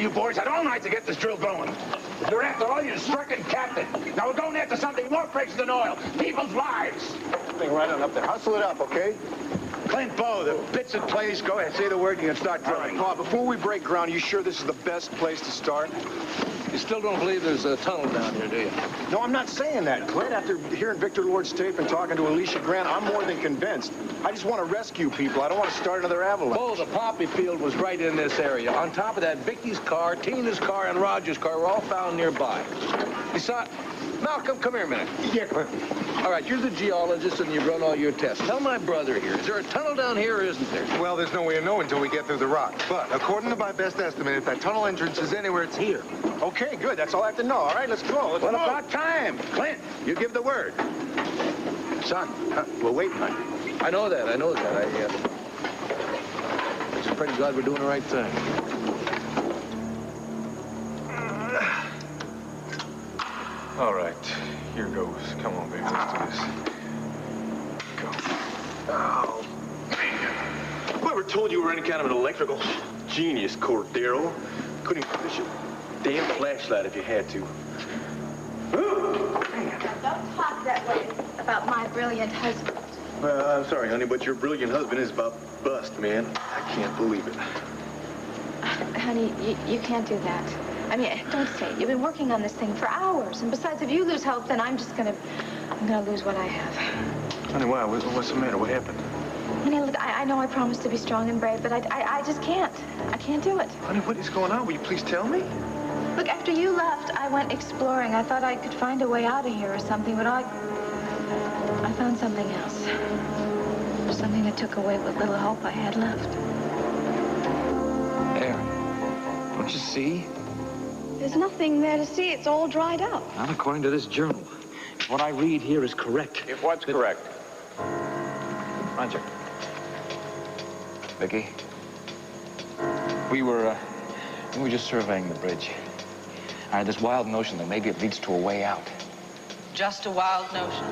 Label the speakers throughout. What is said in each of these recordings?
Speaker 1: you boys had all night to get this drill going. You're after all, you're stricken captain. Now we're going after something more precious than oil. People's lives.
Speaker 2: Thing right on up there. Hustle it up, okay?
Speaker 1: Clint Bow, the bit's in place. Go ahead, say the word, and you can start drilling.
Speaker 2: Paul, before we break ground, are you sure this is the best place to start?
Speaker 3: You still don't believe there's a tunnel down here, do you?
Speaker 2: No, I'm not saying that, Clint. After hearing Victor Lord's tape and talking to Alicia Grant, I'm more than convinced. I just want to rescue people. I don't want to start another avalanche.
Speaker 3: Oh, the poppy field was right in this area. On top of that, Vicky's car, Tina's car, and Roger's car were all found nearby. Besides, Malcolm, come here a minute.
Speaker 2: Yeah, Clint.
Speaker 3: All right, you're the geologist and you've run all your tests. Tell my brother here, is there a tunnel down here or isn't there?
Speaker 4: Well, there's no way of knowing until we get through the rock. But according to my best estimate, if that tunnel entrance is anywhere, it's here.
Speaker 2: Okay, good. That's all I have to know. All right, let's go. Let's
Speaker 1: Well,
Speaker 2: go.
Speaker 1: about time. Clint, you give the word.
Speaker 2: Son, we're waiting on you.
Speaker 3: I know that. Just pray to God we're doing the right thing.
Speaker 4: All right, here goes. Come on, baby, let's do this. Go.
Speaker 5: Oh, man. Whoever told you were any kind of an electrical genius, Cordero? Couldn't even finish a damn flashlight if you had to.
Speaker 6: Don't talk that way about my brilliant husband.
Speaker 5: Well, I'm sorry, honey, but your brilliant husband is about bust, man. I can't believe it.
Speaker 6: Honey, you can't do that. I mean, don't say it. You've been working on this thing for hours. And besides, if you lose hope, then I'm gonna lose what I have.
Speaker 4: Honey, why? What's the matter? What happened?
Speaker 6: Honey, look, I know I promised to be strong and brave, but I just can't. I can't do it.
Speaker 4: Honey, what is going on? Will you please tell me?
Speaker 6: Look, after you left, I went exploring. I thought I could find a way out of here or something, but I found something else. Something that took away what little hope I had left.
Speaker 4: There. Don't you see?
Speaker 6: There's nothing there to see. It's all dried up.
Speaker 7: Not according to this journal. If what I read here is correct.
Speaker 2: If what's correct?
Speaker 7: Roger. Vicky. We were just surveying the bridge. I had this wild notion that maybe it leads to a way out.
Speaker 8: Just a wild notion.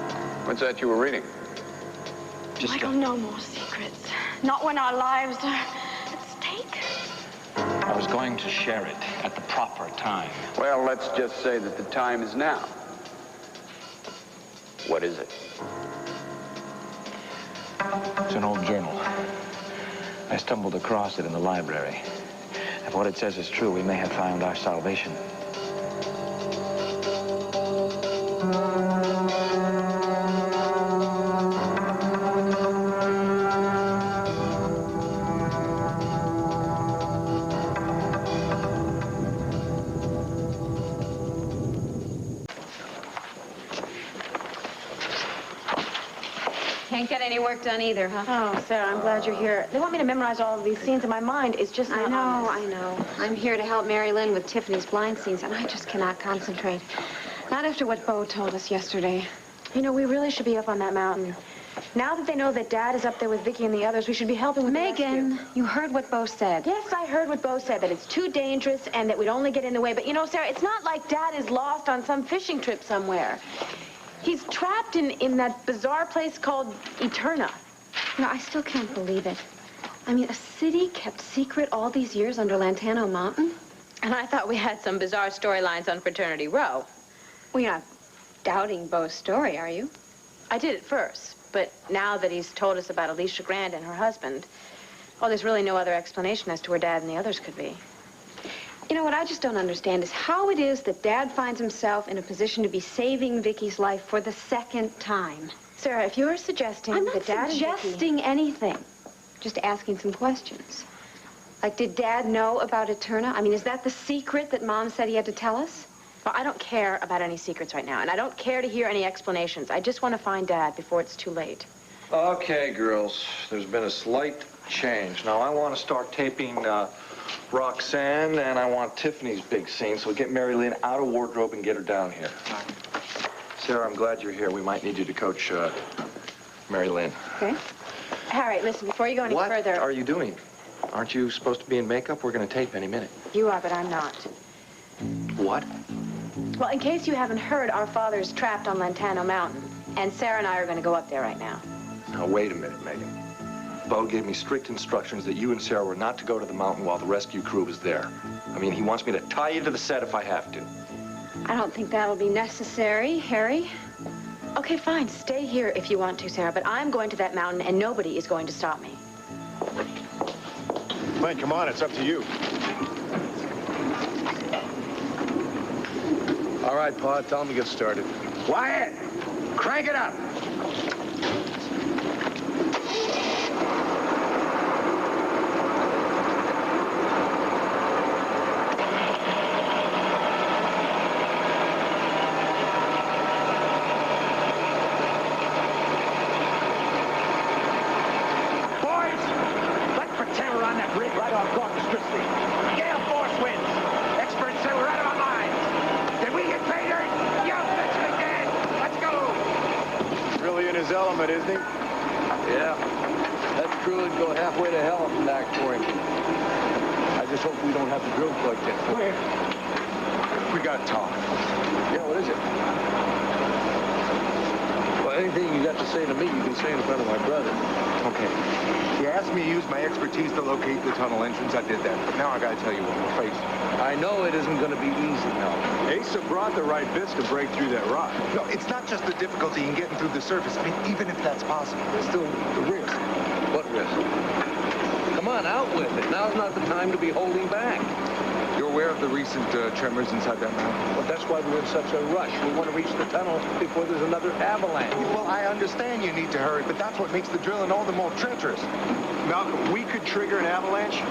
Speaker 2: What's that you were reading?
Speaker 6: I don't know more secrets. Not when our lives are at stake.
Speaker 7: I was going to share it at the proper time.
Speaker 9: Well, let's just say that the time is now. What is it?
Speaker 7: It's an old journal. I stumbled across it in the library. If what it says is true, we may have found our salvation.
Speaker 8: Can't get any work done either, huh?
Speaker 10: Oh, Sarah, I'm glad you're here. They want me to memorize all of these scenes, and my mind is just not on this.
Speaker 8: I know. I'm here to help Mary Lynn with Tiffany's blind scenes, and I just cannot concentrate. Not after what Bo told us yesterday.
Speaker 10: You know, we really should be up on that mountain. Now that they know that Dad is up there with Vicky and the others, we should be helping with
Speaker 8: Megan, you heard what Bo said.
Speaker 10: Yes, I heard what Bo said, that it's too dangerous and that we'd only get in the way. But, you know, Sarah, it's not like Dad is lost on some fishing trip somewhere. He's trapped in that bizarre place called Eterna.
Speaker 8: No, I still can't believe it. I mean, a city kept secret all these years under Lantano Mountain?
Speaker 11: And I thought we had some bizarre storylines on Fraternity Row.
Speaker 8: Well, you're not doubting Bo's story, are you?
Speaker 11: I did at first, but now that he's told us about Alicia Grant and her husband, well, there's really no other explanation as to where Dad and the others could be.
Speaker 8: You know, what I just don't understand is how it is that Dad finds himself in a position to be saving Vicky's life for the second time.
Speaker 10: Sarah, if you're suggesting
Speaker 8: I'm not
Speaker 10: that Dad
Speaker 8: suggesting anything. Just asking some questions. Like, did Dad know about Eterna? I mean, is that the secret that Mom said he had to tell us?
Speaker 11: Well, I don't care about any secrets right now, and I don't care to hear any explanations. I just want to find Dad before it's too late.
Speaker 3: Okay, girls, there's been a slight change. Now, I want to start taping Roxanne, and I want Tiffany's big scene, so we get Mary Lynn out of wardrobe and get her down here. Sarah, I'm glad you're here. We might need you to coach Mary Lynn.
Speaker 10: Okay. Harry, listen, before you go any further...
Speaker 3: What are you doing? Aren't you supposed to be in makeup? We're going to tape any minute.
Speaker 10: You are, but I'm not.
Speaker 3: What?
Speaker 10: Well, in case you haven't heard, our father's trapped on Lantano Mountain, and Sarah and I are going to go up there right now.
Speaker 3: Now, wait a minute, Megan. Bo gave me strict instructions that you and Sarah were not to go to the mountain while the rescue crew was there. I mean, he wants me to tie you to the set if I have to.
Speaker 8: I don't think that'll be necessary, Harry.
Speaker 11: Okay, fine. Stay here if you want to, Sarah, but I'm going to that mountain and nobody is going to stop me.
Speaker 2: Glenn, come on, it's up to you.
Speaker 12: All right, Pa, tell him to get started.
Speaker 1: Quiet! Crank it up!
Speaker 2: Isn't he?
Speaker 12: Yeah. That crew would go halfway to hell and back for him. I just hope we don't have to drill quite yet.
Speaker 2: Where? We gotta talk.
Speaker 12: Yeah, what is it? Well, anything you got to say to me, you can say in front of my brother.
Speaker 2: Okay. You asked me to use my expertise to locate the tunnel entrance. I did that. But now I gotta tell you what we're facing.
Speaker 12: I know it isn't going to be easy now.
Speaker 2: Asa brought the right bits to break through that rock. No, it's not just the difficulty in getting through the surface. I mean, even if that's possible, there's still the risk.
Speaker 12: What risk? Come on, out with it. Now's not the time to be holding back.
Speaker 2: You're aware of the recent tremors inside that mountain?
Speaker 12: Well, that's why we're in such a rush. We want to reach the tunnel before there's another avalanche.
Speaker 2: Well, I understand you need to hurry, but that's what makes the drilling all the more treacherous. Malcolm, we could trigger an avalanche?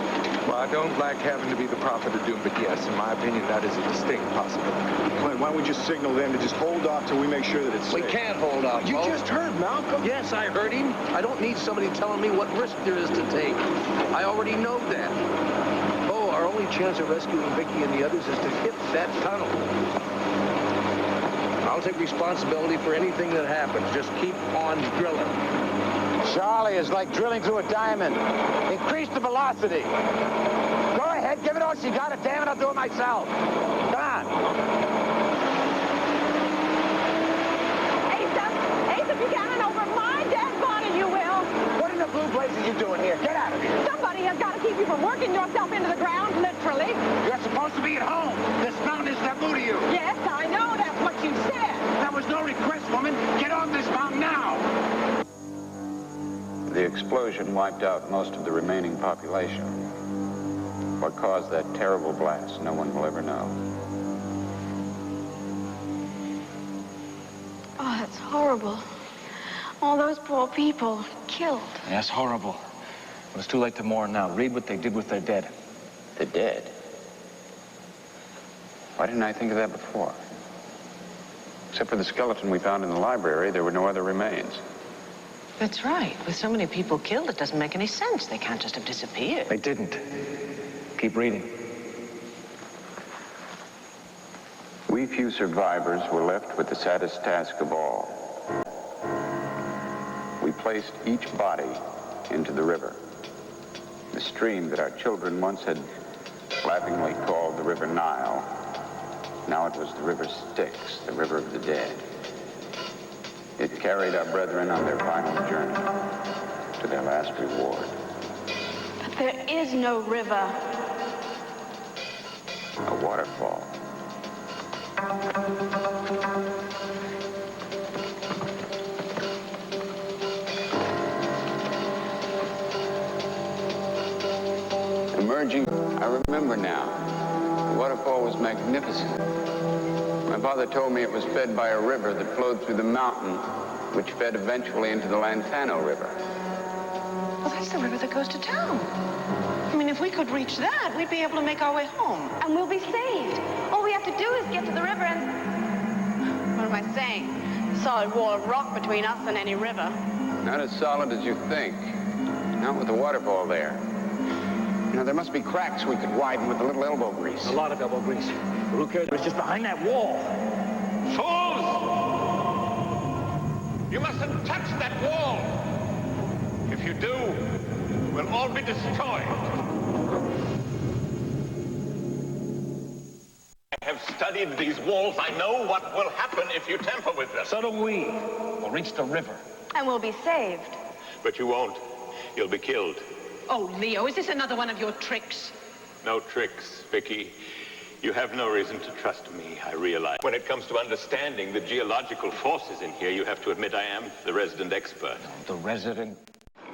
Speaker 2: Well, I don't like having to be the prophet of doom, but yes, in my opinion, that is a distinct possibility. Clint, why don't we just signal them to just hold off till we make sure that it's safe?
Speaker 12: We can't hold off,
Speaker 2: You
Speaker 12: Bo.
Speaker 2: just heard Malcolm.
Speaker 12: Yes, I heard him. I don't need somebody telling me what risk there is to take. I already know that. Oh, our only chance of rescuing Viki and the others is to hit that tunnel. I'll take responsibility for anything that happens. Just keep on drilling.
Speaker 1: Charlie is like drilling through a diamond. Increase the velocity. Go ahead, give it all she got it. Damn it, I'll do it myself. Come on.
Speaker 10: Asa, Buchanan, over my dead body, you will.
Speaker 1: What in the blue blaze are you doing here? Get out of here.
Speaker 10: Somebody has got to keep you from working yourself into the ground, literally.
Speaker 1: You're supposed to be at home. This mountain is taboo to you.
Speaker 10: Yes, I know. That's what you said.
Speaker 1: That was no request, woman. Get off this mountain now.
Speaker 9: The explosion wiped out most of the remaining population. What caused that terrible blast, no one will ever know.
Speaker 6: Oh, that's horrible. All those poor people killed.
Speaker 7: Yes, horrible. But it's too late to mourn now. Read what they did with their dead.
Speaker 9: The dead? Why didn't I think of that before? Except for the skeleton we found in the library, there were no other remains.
Speaker 13: That's right. With so many people killed, it doesn't make any sense. They can't just have disappeared.
Speaker 7: They didn't. Keep reading.
Speaker 9: We few survivors were left with the saddest task of all. We placed each body into the river. The stream that our children once had laughingly called the River Nile. Now it was the River Styx, the river of the dead. It carried our brethren on their final journey to their last reward.
Speaker 6: But there is no river.
Speaker 9: A waterfall. Emerging, I remember now. The waterfall was magnificent. My father told me it was fed by a river that flowed through the mountain, which fed eventually into the Lantano River.
Speaker 13: Well, that's the river that goes to town. I mean, if we could reach that, we'd be able to make our way home.
Speaker 8: And we'll be saved. All we have to do is get to the river and...
Speaker 10: What am I saying? A solid wall of rock between us and any river.
Speaker 9: Not as solid as you think. Not with the waterfall there. You know, there must be cracks we could widen with a little elbow grease.
Speaker 7: A lot of elbow grease. Who cares? It's just behind that wall.
Speaker 1: Fools! You mustn't touch that wall. If you do, we'll all be destroyed. I have studied these walls. I know what will happen if you tamper with them.
Speaker 7: So do we. We'll reach the river.
Speaker 10: And we'll be saved.
Speaker 1: But you won't.
Speaker 14: you'll be killed.
Speaker 13: Oh, Leo, is this another one of your tricks?
Speaker 14: No tricks, Viki. You have no reason to trust me, I realize. When it comes to understanding the geological forces in here, you have to admit I am the resident expert.
Speaker 7: The resident?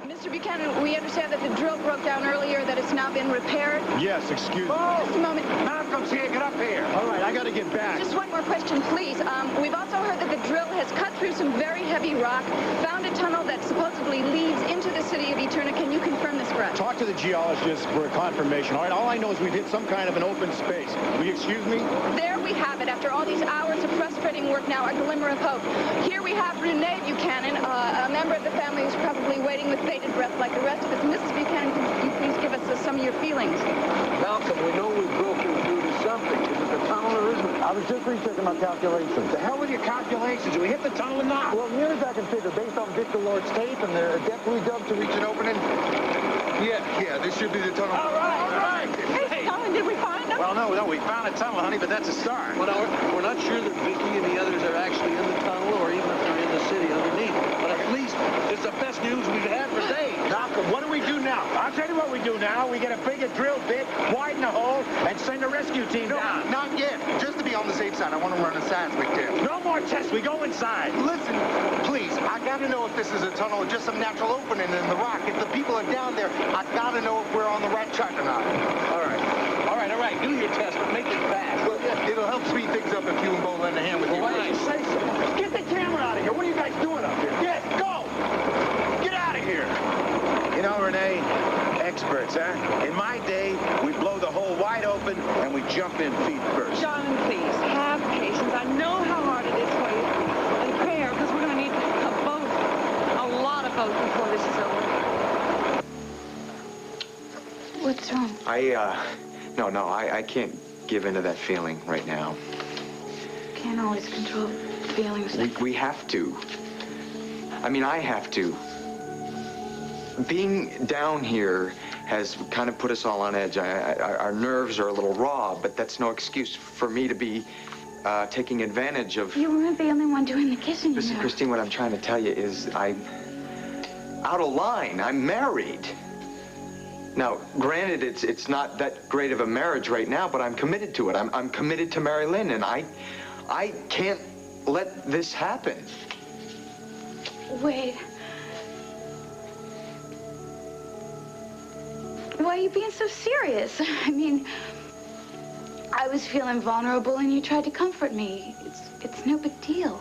Speaker 6: Mr. Buchanan, we understand that the drill broke down earlier, that it's now been repaired.
Speaker 1: Yes, excuse me.
Speaker 6: Just a moment.
Speaker 1: Malcolm's here. Get up here. All right, I got to get back.
Speaker 6: Just one more question, please. We've also heard that the drill has cut through some very heavy rock, found a tunnel that supposedly leads into the city of Eterna. Can you confirm this for us?
Speaker 1: Talk to the geologist for a confirmation. All right, all I know is we've hit some kind of an open space. Will you excuse me?
Speaker 6: There we have it. After all these hours of frustrating work now, a glimmer of hope. Here we have Renee Buchanan, a member of the family who's probably waiting with bated breath like the rest of us. Mrs. Buchanan, can you please give us some of your feelings?
Speaker 12: Malcolm, we know we've broken through to something. Is it the tunnel or isn't it?
Speaker 1: I was just rechecking my calculations. The hell with your calculations? Did we hit the tunnel or not? Well, near as I can figure, based on Victor Lord's tape and the depth we dug to reach an opening.
Speaker 2: Yeah, this should be the tunnel.
Speaker 1: All right.
Speaker 13: Hey, Colin, did we find them?
Speaker 1: Well, no, we found a tunnel, honey, but that's a start.
Speaker 12: Well, we're not sure that Viki and the others are actually in the tunnel or even if they're in the city underneath. But at least it's the best news we've had for days.
Speaker 1: Malcolm, what do we do now? I'll tell you what we do now. We get a bigger drill bit, widen the hole, and send a rescue team down.
Speaker 2: Not yet. Just to be on the safe side, I want to run a seismic test.
Speaker 1: No more tests. We go inside.
Speaker 2: Listen, please, I gotta know if this is a tunnel or just some natural opening in the rock. If the people are down there, I gotta know if we're on the right track or not.
Speaker 12: All right. Do your test, but make it fast.
Speaker 2: Well, yeah, it'll help speed things up if you and Bo lend a hand with
Speaker 1: Well,
Speaker 2: you.
Speaker 1: why don't you say so? Get the camera out of here. What are you guys doing up here? Yes, go! Get out of here. You know, Renee, experts, huh? In my day, we blow the hole wide open and we jump in feet first.
Speaker 13: John, please, have patience. I know how hard it is for you. And prayer, because we're going to need a boat, a lot of boats before this is over.
Speaker 6: What's wrong?
Speaker 3: No, I can't give into that feeling right now.
Speaker 6: Can't always control feelings.
Speaker 3: We have to. I mean, I have to. Being down here has kind of put us all on edge. Our nerves are a little raw, but that's no excuse for me to be taking advantage of...
Speaker 6: You weren't the only one doing the kissing,
Speaker 3: Listen, Christine, what I'm trying to tell you is I'm out of line. I'm married. Now, granted, it's not that great of a marriage right now, but I'm committed to it. I'm committed to Mary Lynn, and I can't let this happen.
Speaker 6: Wait. Why are you being so serious? I mean, I was feeling vulnerable and you tried to comfort me. It's no big deal.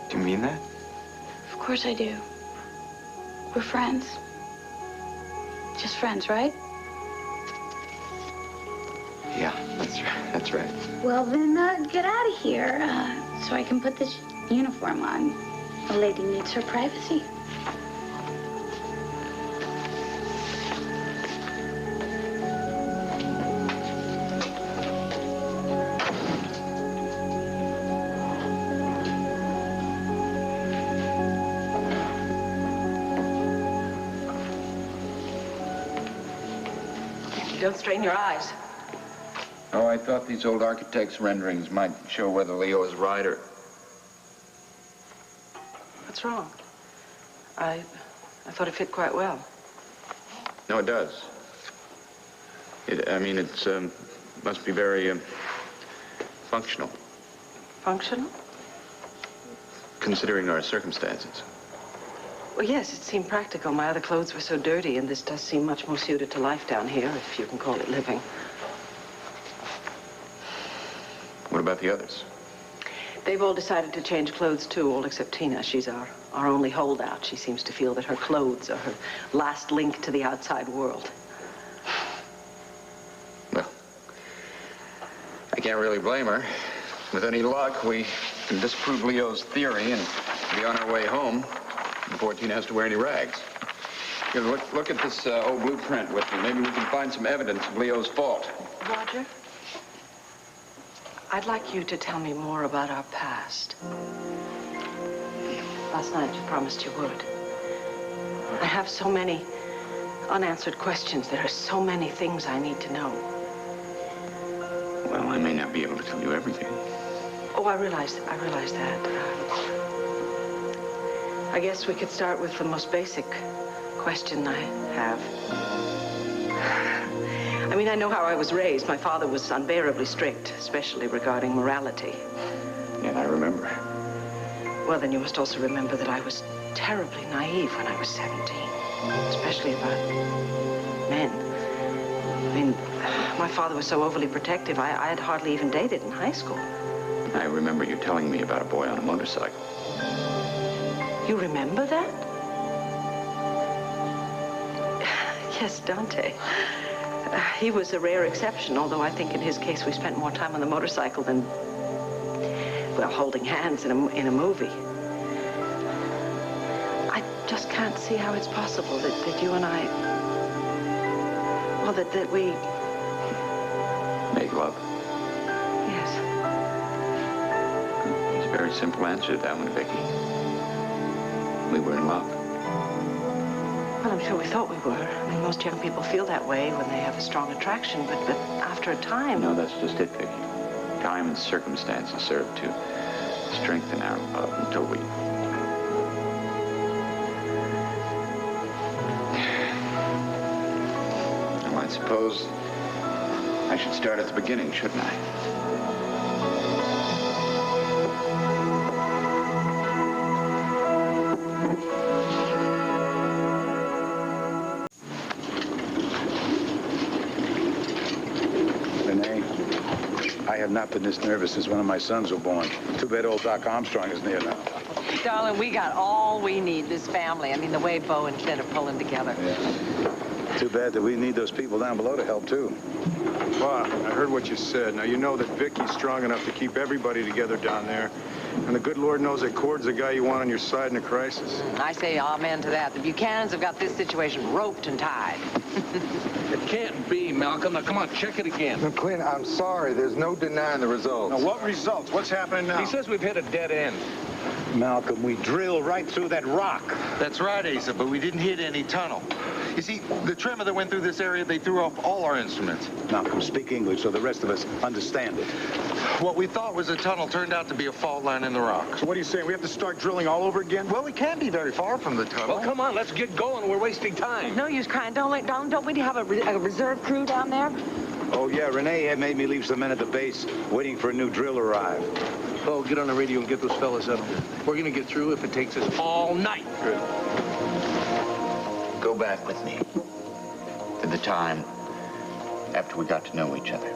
Speaker 3: Do you mean that?
Speaker 6: Of course I do. We're friends. Just friends, right?
Speaker 3: Yeah, that's right.
Speaker 6: Well, then, get out of here, so I can put this uniform on. A lady needs her privacy.
Speaker 13: Don't strain your eyes.
Speaker 9: Oh, I thought these old architects' renderings might show whether Leo is right or...
Speaker 13: What's wrong? I thought it fit quite well.
Speaker 9: No, it does. It's must be very functional.
Speaker 13: Functional?
Speaker 9: Considering our circumstances.
Speaker 13: Well, yes, it seemed practical. My other clothes were so dirty, and this does seem much more suited to life down here, if you can call it living.
Speaker 9: What about the others?
Speaker 13: They've all decided to change clothes, too, all except Tina. She's our only holdout. She seems to feel that her clothes are her last link to the outside world.
Speaker 9: Well, I can't really blame her. With any luck, we can disprove Leo's theory and be on our way home before Tina has to wear any rags. Here, look at this old blueprint with me. Maybe we can find some evidence of Leo's fault.
Speaker 13: Roger, I'd like you to tell me more about our past. Last night you promised you would. I have so many unanswered questions. There are so many things I need to know.
Speaker 9: Well, I may not be able to tell you everything.
Speaker 13: Oh, I realize that. I guess we could start with the most basic question I have. I mean, I know how I was raised. My father was unbearably strict, especially regarding morality.
Speaker 9: And I remember.
Speaker 13: Well, then you must also remember that I was terribly naive when I was 17, especially about men. I mean, my father was so overly protective, I had hardly even dated in high school.
Speaker 9: I remember you telling me about a boy on a motorcycle.
Speaker 13: You remember that? Yes, Dante. He was a rare exception, although I think in his case we spent more time on the motorcycle than, well, holding hands in a movie. I just can't see how it's possible that you and I, well, that we...
Speaker 9: Make love.
Speaker 13: Yes.
Speaker 9: There's a very simple answer to that one, Vicky. We were in love.
Speaker 13: Well, I'm sure we thought we were. I mean, most young people feel that way when they have a strong attraction, but after a time...
Speaker 9: No, that's just it, Vicky. Time and circumstances serve to strengthen our love until we... Well, I suppose I should start at the beginning, shouldn't I?
Speaker 1: I have not been this nervous since one of my sons were born. Too bad old Doc Armstrong is near now.
Speaker 15: Darling, we got all we need, this family. I mean, the way Bo and Clint are pulling together.
Speaker 1: Yeah. Too bad that we need those people down below to help, too.
Speaker 2: Well, I heard what you said. Now, you know that Vicky's strong enough to keep everybody together down there. And the good Lord knows that Cord's the guy you want on your side in a crisis.
Speaker 15: I say amen to that. The Buchanans have got this situation roped and tied.
Speaker 12: It can't be, Malcolm. Now, come on, check it again.
Speaker 2: No, Clint, I'm sorry. There's no denying the results.
Speaker 1: Now, what results? What's happening now?
Speaker 12: He says we've hit a dead end.
Speaker 1: Malcolm, we drilled right through that rock.
Speaker 16: That's right, Asa, but we didn't hit any tunnel. You see, the tremor that went through this area, they threw off all our instruments.
Speaker 1: Malcolm, speak English so the rest of us understand it.
Speaker 16: What we thought was a tunnel turned out to be a fault line in the rock.
Speaker 2: So what are you saying? We have to start drilling all over again?
Speaker 16: Well, we can't be very far from the tunnel.
Speaker 12: Well, come on, let's get going. We're wasting time.
Speaker 15: No use crying. Don't we have a reserve crew down there?
Speaker 1: Oh, yeah, Renee had made me leave some men at the base waiting for a new drill to arrive.
Speaker 12: Oh, get on the radio and get those fellas settled. We're going to get through if it takes us all night.
Speaker 2: Good.
Speaker 9: Go back with me to the time after we got to know each other.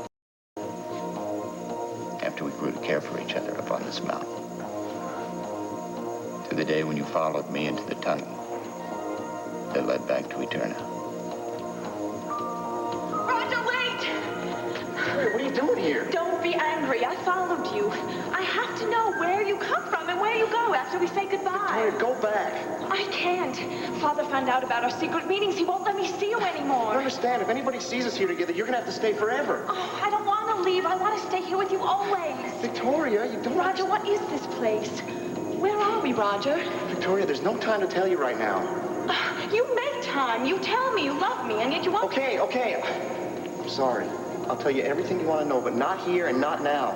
Speaker 9: After we grew to care for each other up on this mountain. To the day when you followed me into the tunnel that led back to Eterna.
Speaker 6: Roger, wait!
Speaker 5: Hey, what are you doing here?
Speaker 6: Don't be angry. I followed you. I have to know where you come from and where you go after we say goodbye.
Speaker 5: Victoria, go back.
Speaker 6: I can't. Father found out about our secret meetings. He won't let me see you anymore.
Speaker 5: I understand. If anybody sees us here together, you're going to have to stay forever.
Speaker 6: Oh, I don't want to leave. I want to stay here with you always.
Speaker 5: Victoria, you don't...
Speaker 6: Roger, what is this place? Where are we, Roger?
Speaker 5: Victoria, there's no time to tell you right now.
Speaker 6: You make time. You tell me you love me, and yet you won't...
Speaker 5: Okay. I'm sorry. I'll tell you everything you want to know, but not here and not now.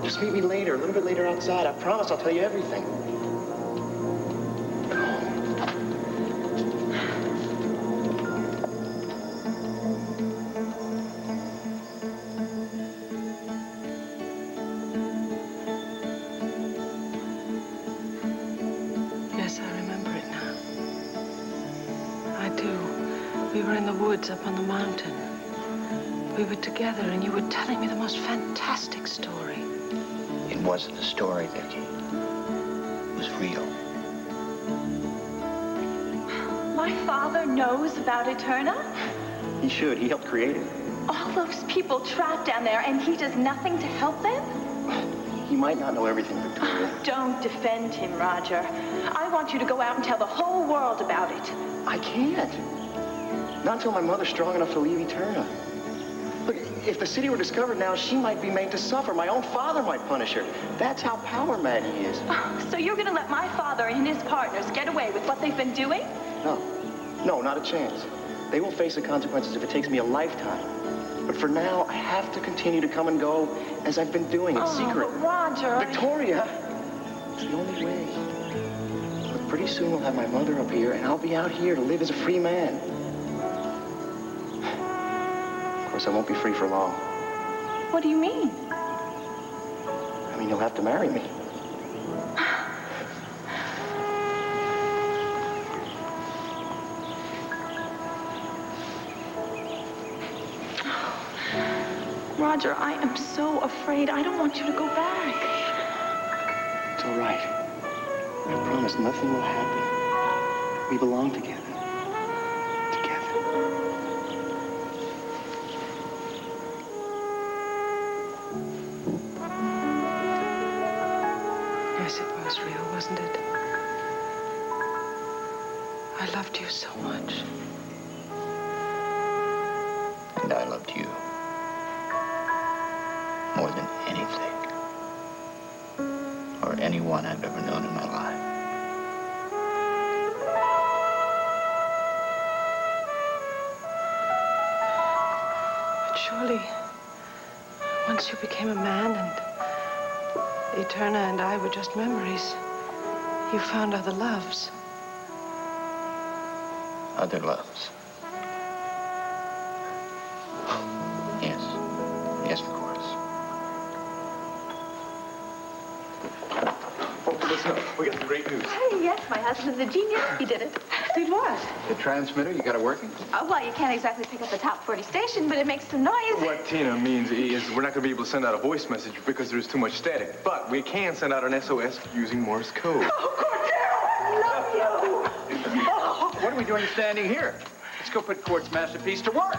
Speaker 5: Just meet me later, a little bit later outside. I promise I'll tell you everything.
Speaker 13: Yes, I remember it now. I do. We were in the woods up on the mountain. We were together, and you were telling me the most fantastic story.
Speaker 9: It wasn't a story, Vicky. It was real.
Speaker 6: My father knows about Eterna?
Speaker 5: He should. He helped create it.
Speaker 6: All those people trapped down there, and he does nothing to help them?
Speaker 5: He might not know everything, Victoria.
Speaker 6: Don't defend him, Roger. I want you to go out and tell the whole world about it.
Speaker 5: I can't. Not until my mother's strong enough to leave Eterna. Look, if the city were discovered now, she might be made to suffer. My own father might punish her. That's how power mad he is.
Speaker 6: Oh, so you're going to let my father and his partners get away with what they've been doing?
Speaker 5: No, not a chance. They will face the consequences if it takes me a lifetime. But for now, I have to continue to come and go as I've been doing in secret.
Speaker 6: But Roger...
Speaker 5: Victoria, it's the only way. With pretty soon we'll have my mother up here, and I'll be out here to live as a free man. Of course, I won't be free for long.
Speaker 6: What do you mean?
Speaker 5: I mean, you'll have to marry me.
Speaker 6: Roger, I am so afraid. I don't want you to go back.
Speaker 5: It's all right. I promise nothing will happen. We belong together.
Speaker 13: Yes, it was real, wasn't it? I loved you so much.
Speaker 9: And I loved you more than anything or anyone I've ever known in my life.
Speaker 13: But surely, once you became a man and Eterna and I were just memories, you found other loves.
Speaker 9: Other loves. Yes. Yes, of course.
Speaker 4: Oh, listen up. We got some great news.
Speaker 6: Hey, yes, my husband's a genius. He did it.
Speaker 10: Did what?
Speaker 2: The transmitter, you got it working?
Speaker 6: Well, you can't exactly pick up the top 40 station, but it makes some noise.
Speaker 4: What Tina means is we're not going to be able to send out a voice message because there's too much static. But we can send out an SOS using Morse code.
Speaker 12: What are we doing standing here? Let's go put Quart's masterpiece to work.